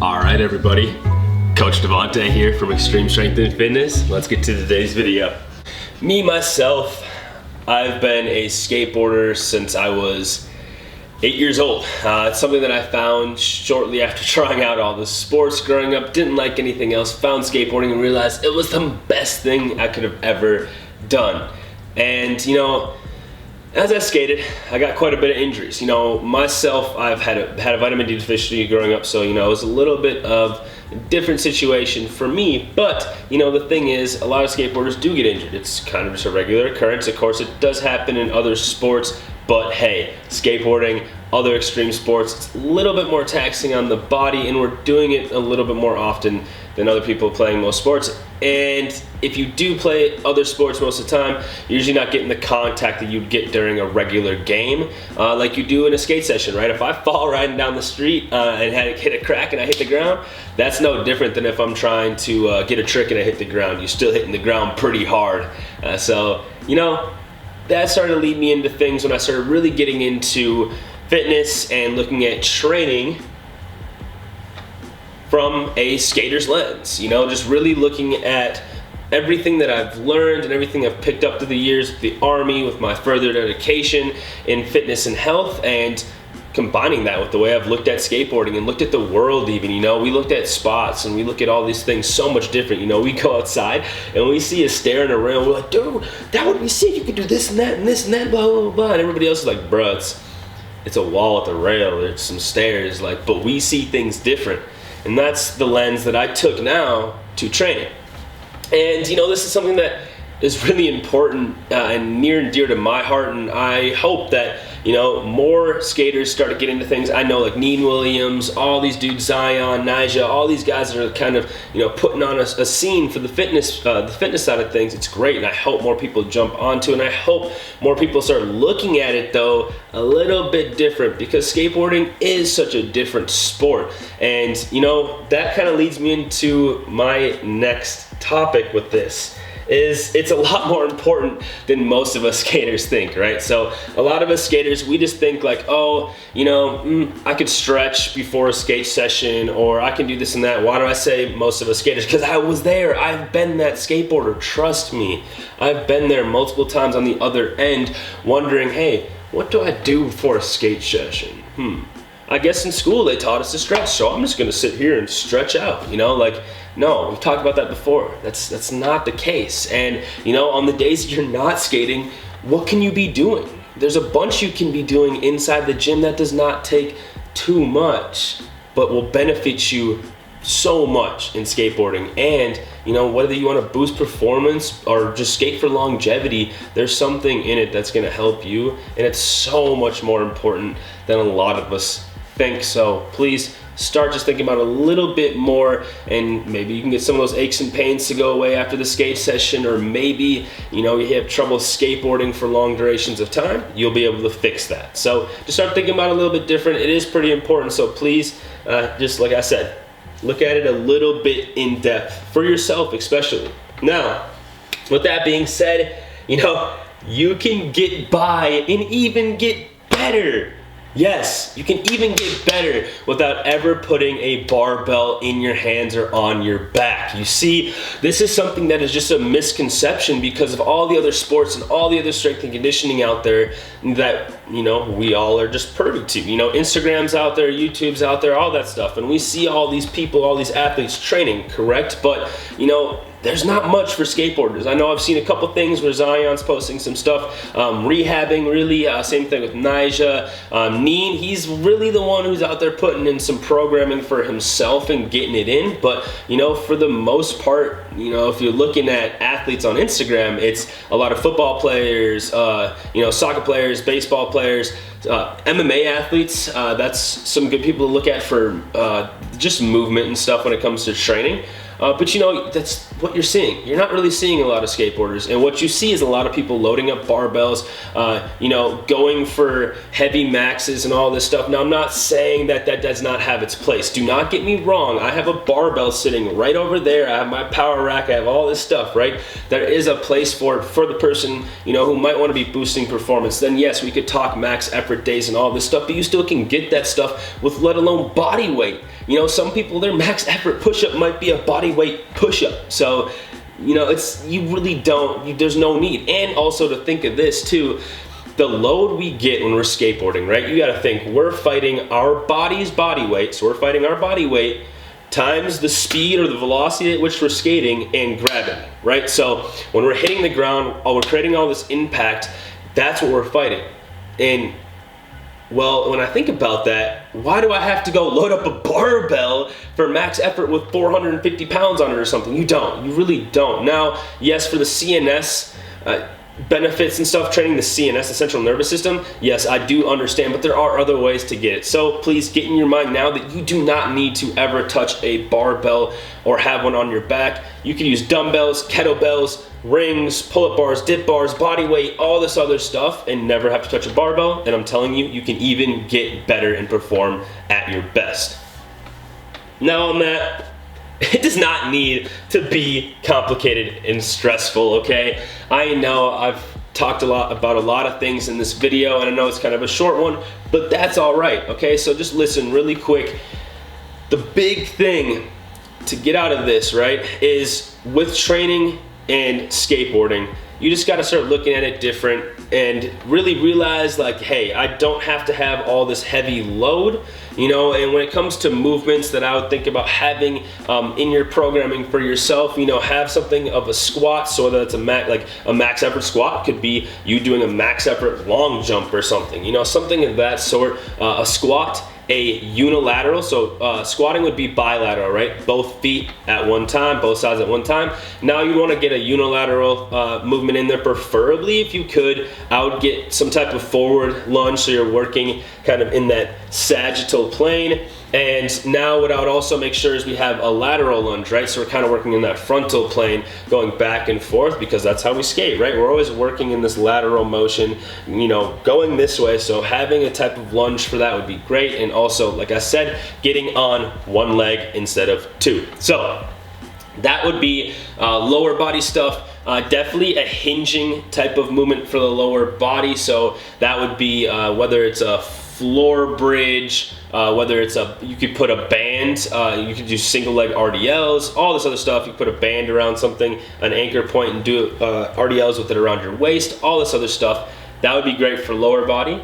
All right, everybody. Coach Devontae here from Xtreme Strength Fitness. Let's get to today's video. Me, myself, I've been a skateboarder since I was 8 years old. It's something that I found shortly after trying out all the sports growing up. Didn't like anything else. Found skateboarding and realized it was the best thing I could have ever done. And as I skated, I got quite a bit of injuries. Myself, I've had a vitamin D deficiency growing up, so it was a little bit of a different situation for me. But the thing is, a lot of skateboarders do get injured. It's kind of just a regular occurrence. Of course, it does happen in other sports, but hey, skateboarding, other extreme sports, it's a little bit more taxing on the body, and we're doing it a little bit more often than other people playing most sports. And if you do play other sports most of the time, you're usually not getting the contact that you'd get during a regular game, like you do in a skate session, right? If I fall riding down the street and hit a crack and I hit the ground, that's no different than if I'm trying to get a trick and I hit the ground. You're still hitting the ground pretty hard. So that started to lead me into things when I started really getting into fitness and looking at training from a skater's lens, just really looking at everything that I've learned and everything I've picked up through the years with the Army, with my further dedication in fitness and health, and combining that with the way I've looked at skateboarding and looked at the world even. We looked at spots and we look at all these things so much different. We go outside and we see a stair and a rail, we're like, dude, that would be sick, you could do this and that and this and that, blah, blah, blah. And everybody else is like, bruh, it's a wall at the rail, there's some stairs, but we see things different. And that's the lens that I took now to training. And this is something that is really important and near and dear to my heart, and I hope that more skaters start to get into things. I know like Neen Williams, all these dudes, Zion, Nyjah, all these guys that are kind of putting on a scene for the fitness side of things. It's great, and I hope more people jump onto it, and I hope more people start looking at it though a little bit different, because skateboarding is such a different sport. And that kind of leads me into my next topic with this. It's a lot more important than most of us skaters think, right? So a lot of us skaters, we just think like, I could stretch before a skate session, or I can do this and that. Why do I say most of us skaters? Because I was there. I've been that skateboarder. Trust me. I've been there multiple times on the other end wondering, hey, what do I do before a skate session? I guess in school they taught us to stretch, so I'm just gonna sit here and stretch out, no, we've talked about that before. That's not the case. And on the days that you're not skating, what can you be doing? There's a bunch you can be doing inside the gym that does not take too much, but will benefit you so much in skateboarding. And whether you want to boost performance or just skate for longevity, there's something in it that's going to help you, and it's so much more important than a lot of us think. So please start just thinking about it a little bit more, and maybe you can get some of those aches and pains to go away after the skate session, or maybe you have trouble skateboarding for long durations of time. You'll be able to fix that. So just start thinking about it a little bit different. It is pretty important, so please just like I said, look at it a little bit in depth for yourself especially. Now with that being said, you can get by and even get better. Yes, you can even get better without ever putting a barbell in your hands or on your back. You see, this is something that is just a misconception because of all the other sports and all the other strength and conditioning out there that, we all are just privy to. Instagram's out there, YouTube's out there, all that stuff. And we see all these people, all these athletes training, correct? But, there's not much for skateboarders. I know I've seen a couple things where Zion's posting some stuff, rehabbing really, same thing with Nyjah. Neen, he's really the one who's out there putting in some programming for himself and getting it in. But, for the most part, if you're looking at athletes on Instagram, it's a lot of football players, soccer players, baseball players, MMA athletes. That's some good people to look at for just movement and stuff when it comes to training. But that's what you're seeing. You're not really seeing a lot of skateboarders, and what you see is a lot of people loading up barbells, going for heavy maxes and all this stuff. Now, I'm not saying that does not have its place. Do not get me wrong. I have a barbell sitting right over there. I have my power rack. I have all this stuff, right? There is a place for it for the person, who might want to be boosting performance. Then yes, we could talk max effort days and all this stuff, but you still can get that stuff with let alone body weight. You know, some people, their max effort push-up might be a body weight push-up. So, you know, you really don't, there's no need. And also to think of this too, the load we get when we're skateboarding, right? You gotta think, we're fighting our body's body weight. So we're fighting our body weight times the speed or the velocity at which we're skating and grabbing, right? So when we're hitting the ground, we're creating all this impact, that's what we're fighting. And well, when I think about that, why do I have to go load up a barbell for max effort with 450 pounds on it or something? You don't, you really don't. Now, yes, for the CNS, benefits and stuff, training the CNS, the central nervous system, yes, I do understand, but there are other ways to get it. So please get in your mind now that you do not need to ever touch a barbell or have one on your back. You can use dumbbells, kettlebells, rings, pull-up bars, dip bars, body weight, all this other stuff, and never have to touch a barbell. And I'm telling you, you can even get better and perform at your best. Now on that, it does not need to be complicated and stressful, okay? I know I've talked about a lot of things in this video, and I know it's kind of a short one, but that's all right, okay? So just listen really quick. The big thing to get out of this, right, is with training and skateboarding, you just gotta start looking at it different and really realize, like, hey, I don't have to have all this heavy load, you know. And when it comes to movements that I would think about having in your programming for yourself, you know, have something of a squat. So whether it's a max effort squat, could be you doing a max effort long jump or something, you know, something of that sort. A squat, a unilateral, so squatting would be bilateral, right? Both feet at one time, both sides at one time. Now you want to get a unilateral movement in there, preferably if you could. I would get some type of forward lunge, so you're working kind of in that sagittal plane. And now what I would also make sure is we have a lateral lunge, right? So we're kind of working in that frontal plane, going back and forth, because that's how we skate, right? We're always working in this lateral motion, you know, going this way. So having a type of lunge for that would be great. And also, like I said, getting on one leg instead of two. So that would be lower body stuff. Definitely a hinging type of movement for the lower body. So that would be whether it's a floor bridge, whether it's you could put a band, you could do single leg RDLs, all this other stuff. You could put a band around something, an anchor point, and do RDLs with it around your waist, all this other stuff. That would be great for lower body.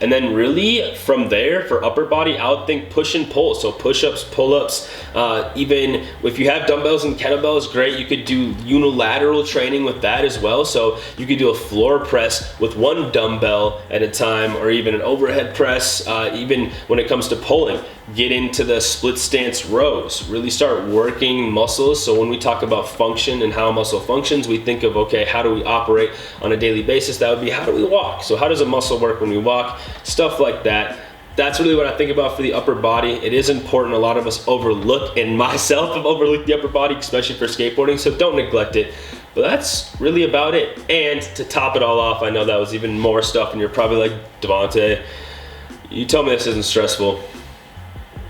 And then really from there, for upper body, I would think push and pull. So push-ups, pull-ups, even if you have dumbbells and kettlebells, great. You could do unilateral training with that as well. So you could do a floor press with one dumbbell at a time, or even an overhead press. Even when it comes to pulling, get into the split stance rows, really start working muscles. So when we talk about function and how a muscle functions, we think of, okay, how do we operate on a daily basis? That would be, how do we walk? So how does a muscle work when we walk? Stuff like that. That's really what I think about for the upper body. It is important. A lot of us overlook, and myself have overlooked the upper body, especially for skateboarding, so don't neglect it. But that's really about it. And to top it all off, I know that was even more stuff, and you're probably like, Devontae, you told me this isn't stressful.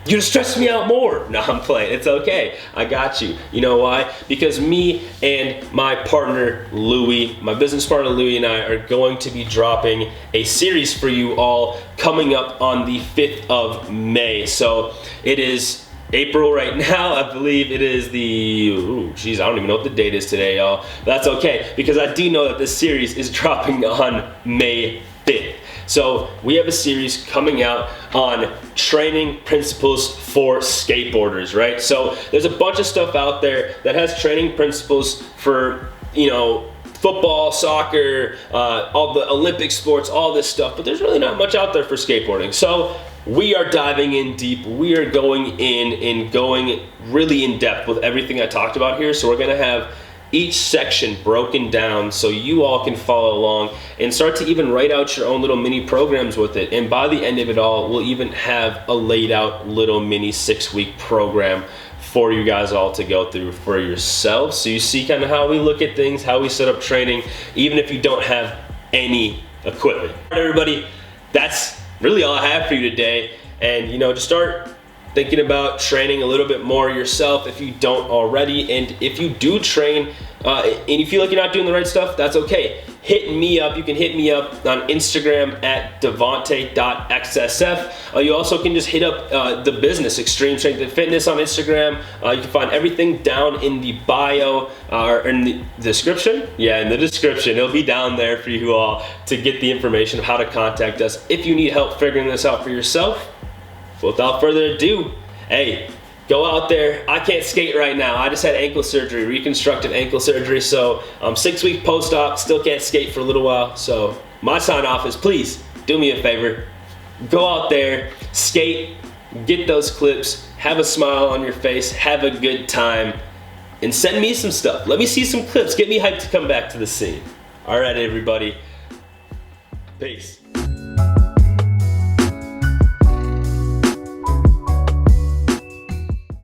You stress me out more. No, I'm playing. It's okay. I got you. You know why? Because me and my partner, Louie, my business partner, Louie, and I are going to be dropping a series for you all coming up on the 5th of May. So it is April right now. I believe it is the, I don't even know what the date is today, y'all. That's okay, because I do know that this series is dropping on May 5th. So we have a series coming out on training principles for skateboarders, right? So there's a bunch of stuff out there that has training principles for, you know, football, soccer, all the Olympic sports, all this stuff, but there's really not much out there for skateboarding. So we are diving in deep. We are going in and going really in depth with everything I talked about here. So we're gonna have each section broken down so you all can follow along and start to even write out your own little mini programs with it. And by the end of it all, we'll even have a laid out little mini 6-week program for you guys all to go through for yourselves. So you see kind of how we look at things, how we set up training, even if you don't have any equipment. All right, everybody, that's really all I have for you today. And, you know, just start thinking about training a little bit more yourself if you don't already, and if you do train and you feel like you're not doing the right stuff, that's okay. Hit me up. You can hit me up on Instagram at devonte.xsf. You also can just hit up the business, Xtreme Strength Fitness, on Instagram. You can find everything down in the bio or in the description. Yeah, in the description. It'll be down there for you all to get the information of how to contact us if you need help figuring this out for yourself. Without further ado, hey, go out there. I can't skate right now. I just had ankle surgery, reconstructed ankle surgery, so I'm 6 weeks post-op, still can't skate for a little while. So my sign off is, please do me a favor. Go out there, skate, get those clips, have a smile on your face, have a good time, and send me some stuff. Let me see some clips. Get me hyped to come back to the scene. All right, everybody. Peace.